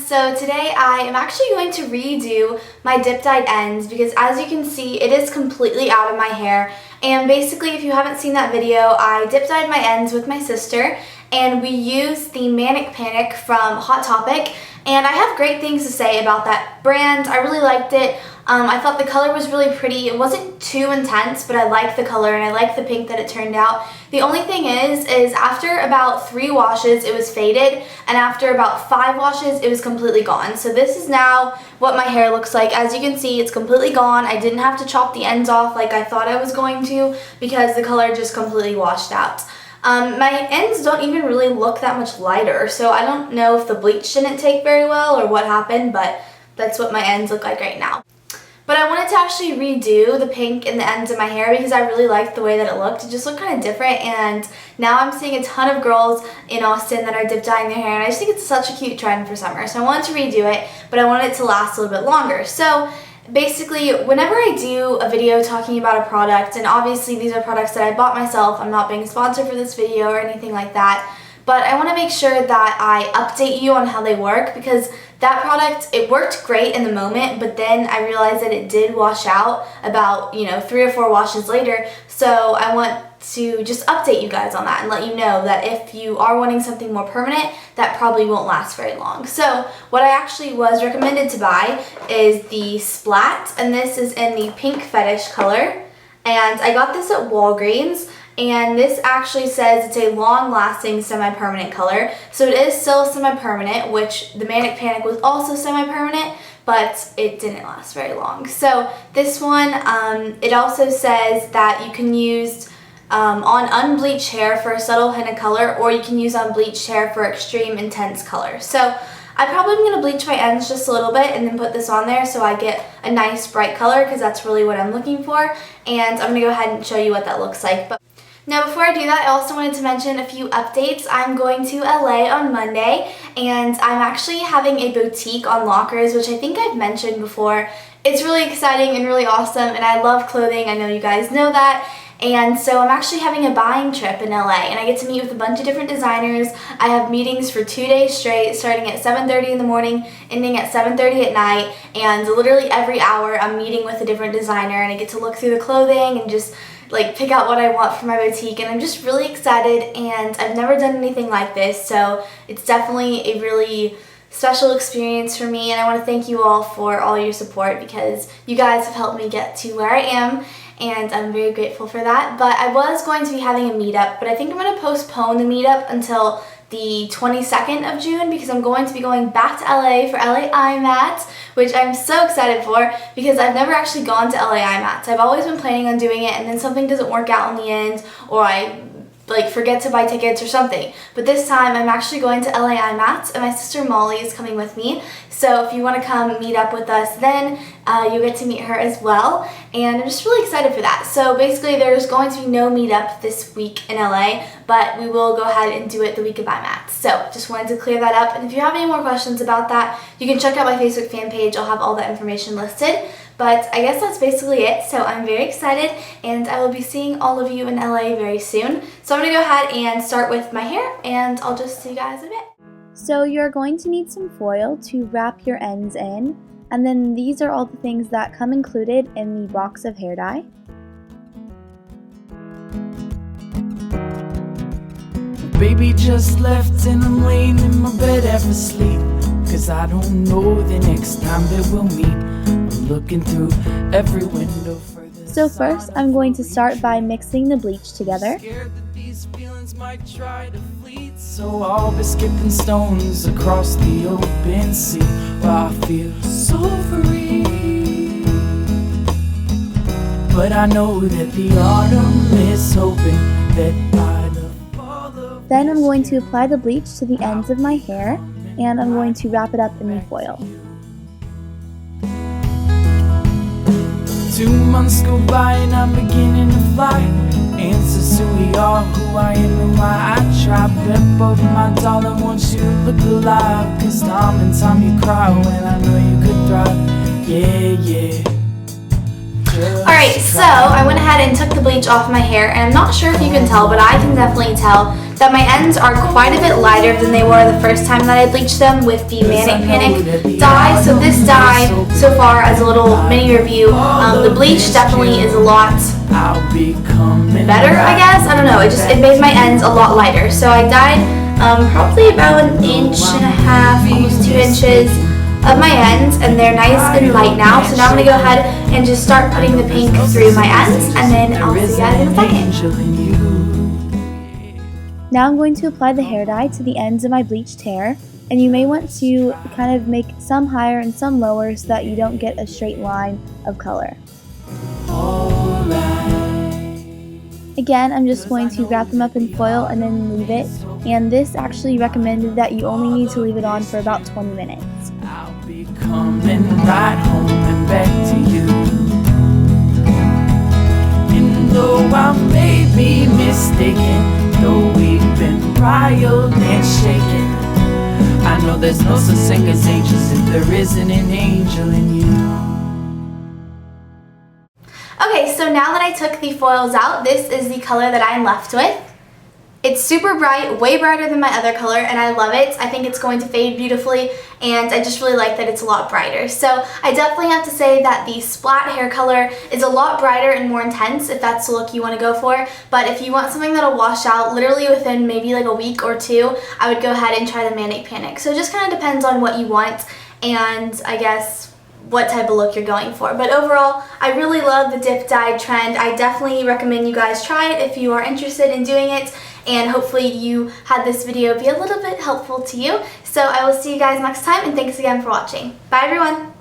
So today I am actually going to redo my dip dyed ends because as you can see it is completely out of my hair, and basically if you haven't seen that video, I dip dyed my ends with my sister and we used the Manic Panic from Hot Topic, and I have great things to say about that brand. I really liked it. I thought the color was really pretty. It wasn't too intense, but I liked the color and I liked the pink that it turned out. The only thing is after about 3 washes it was faded, and after about 5 washes it was completely gone. So this is now what my hair looks like. As you can see, it's completely gone. I didn't have to chop the ends off like I thought I was going to because the color just completely washed out. My ends don't even really look that much lighter, so I don't know if the bleach didn't take very well or what happened, but that's what my ends look like right now. But I wanted to actually redo the pink in the ends of my hair because I really liked the way that it looked. It just looked kind of different, and now I'm seeing a ton of girls in Austin that are dip dyeing their hair, and I just think it's such a cute trend for summer. So I wanted to redo it, but I wanted it to last a little bit longer. So basically, whenever I do a video talking about a product, and obviously these are products that I bought myself, I'm not being sponsored for this video or anything like that, but I want to make sure that I update you on how they work, because that product, it worked great in the moment, but then I realized that it did wash out about, 3 or 4 washes later. So I want to just update you guys on that and let you know that if you are wanting something more permanent, that probably won't last very long. So what I actually was recommended to buy is the Splat, and this is in the Pink Fetish color, and I got this at Walgreens. And this actually says it's a long-lasting semi-permanent color. So it is still semi-permanent, which the Manic Panic was also semi-permanent, but it didn't last very long. So this one, it also says that you can use on unbleached hair for a subtle hint of color, or you can use on bleached hair for extreme intense color. So I probably am going to bleach my ends just a little bit and then put this on there so I get a nice bright color, because that's really what I'm looking for. And I'm going to go ahead and show you what that looks like. But now before I do that, I also wanted to mention a few updates. I'm going to LA on Monday, and I'm actually having a boutique on Lockers, which I think I've mentioned before. It's really exciting and really awesome, and I love clothing. I know you guys know that. And so I'm actually having a buying trip in LA, and I get to meet with a bunch of different designers. I have meetings for 2 days straight, starting at 7:30 in the morning, ending at 7:30 at night, and literally every hour I'm meeting with a different designer, and I get to look through the clothing and just pick out what I want for my boutique, and I'm just really excited, and I've never done anything like this, so it's definitely a really special experience for me, and I want to thank you all for all your support, because you guys have helped me get to where I am, and I'm very grateful for that. But I was going to be having a meetup, but I think I'm going to postpone the meetup until the 22nd of June, because I'm going to be going back to LA for LA IMATS, which I'm so excited for because I've never actually gone to LA IMATS. I've always been planning on doing it, and then something doesn't work out in the end, or I forget to buy tickets or something. But this time I'm actually going to LA IMATS, and my sister Molly is coming with me. So if you want to come meet up with us then, you'll get to meet her as well. And I'm just really excited for that. So basically there's going to be no meetup this week in LA, but we will go ahead and do it the week of IMATS. So just wanted to clear that up. And if you have any more questions about that, you can check out my Facebook fan page. I'll have all that information listed. But I guess that's basically it. So I'm very excited, and I will be seeing all of you in LA very soon. So I'm going to go ahead and start with my hair, and I'll just see you guys in a bit. So you're going to need some foil to wrap your ends in, and then these are all the things that come included in the box of hair dye. Baby just left and I'm laying in my bed half asleep, 'cause I don't know the next time that we'll meet. I'm looking through every window for this. So first I'm going to start by mixing the bleach together. Scared that these feelings might try to flee, so I'll be skipping stones across the open sea, where I feel so free. But I know that the autumn is hoping that Then I'm going to apply the bleach to the ends of my hair, and I'm going to wrap it up in the foil. 2 months go by and I'm beginning to fly. Answers who we are, who I am and why I try. Pep up my darling, want you to look alive, 'cause time and time you cry when I know you could thrive. Yeah, yeah. Alright, so I went ahead and took the bleach off my hair, and I'm not sure if you can tell, but I can definitely tell that my ends are quite a bit lighter than they were the first time that I bleached them with the Manic Panic dye. So this dye, so far as a little mini review, the bleach definitely is a lot better, I guess. I don't know, it made my ends a lot lighter. So I dyed probably about 1.5 inches, almost 2 inches of my ends, and they're nice and light now. So now I'm going to go ahead and just start putting the pink through my ends, and then I'll see you guys in a second. Now I'm going to apply the hair dye to the ends of my bleached hair, and you may want to kind of make some higher and some lower so that you don't get a straight line of color. Again, I'm just going to wrap them up in foil and then leave it, and this actually recommended that you only need to leave it on for about 20 minutes. I'll be coming right home and back to you. And though I may be mistaken, though we've been riled and shaken, I know there's no such thing as angels if there isn't an angel in you. Okay, so now that I took the foils out, this is the color that I'm left with. It's super bright, way brighter than my other color, and I love it. I think it's going to fade beautifully, and I just really like that it's a lot brighter. So I definitely have to say that the splat hair color is a lot brighter and more intense if that's the look you want to go for. But if you want something that'll wash out literally within maybe like a week or two, I would go ahead and try the Manic Panic. So it just kind of depends on what you want, and I guess what type of look you're going for. But overall, I really love the dip dye trend. I definitely recommend you guys try it if you are interested in doing it, and hopefully you had this video be a little bit helpful to you. So I will see you guys next time, and thanks again for watching. Bye everyone!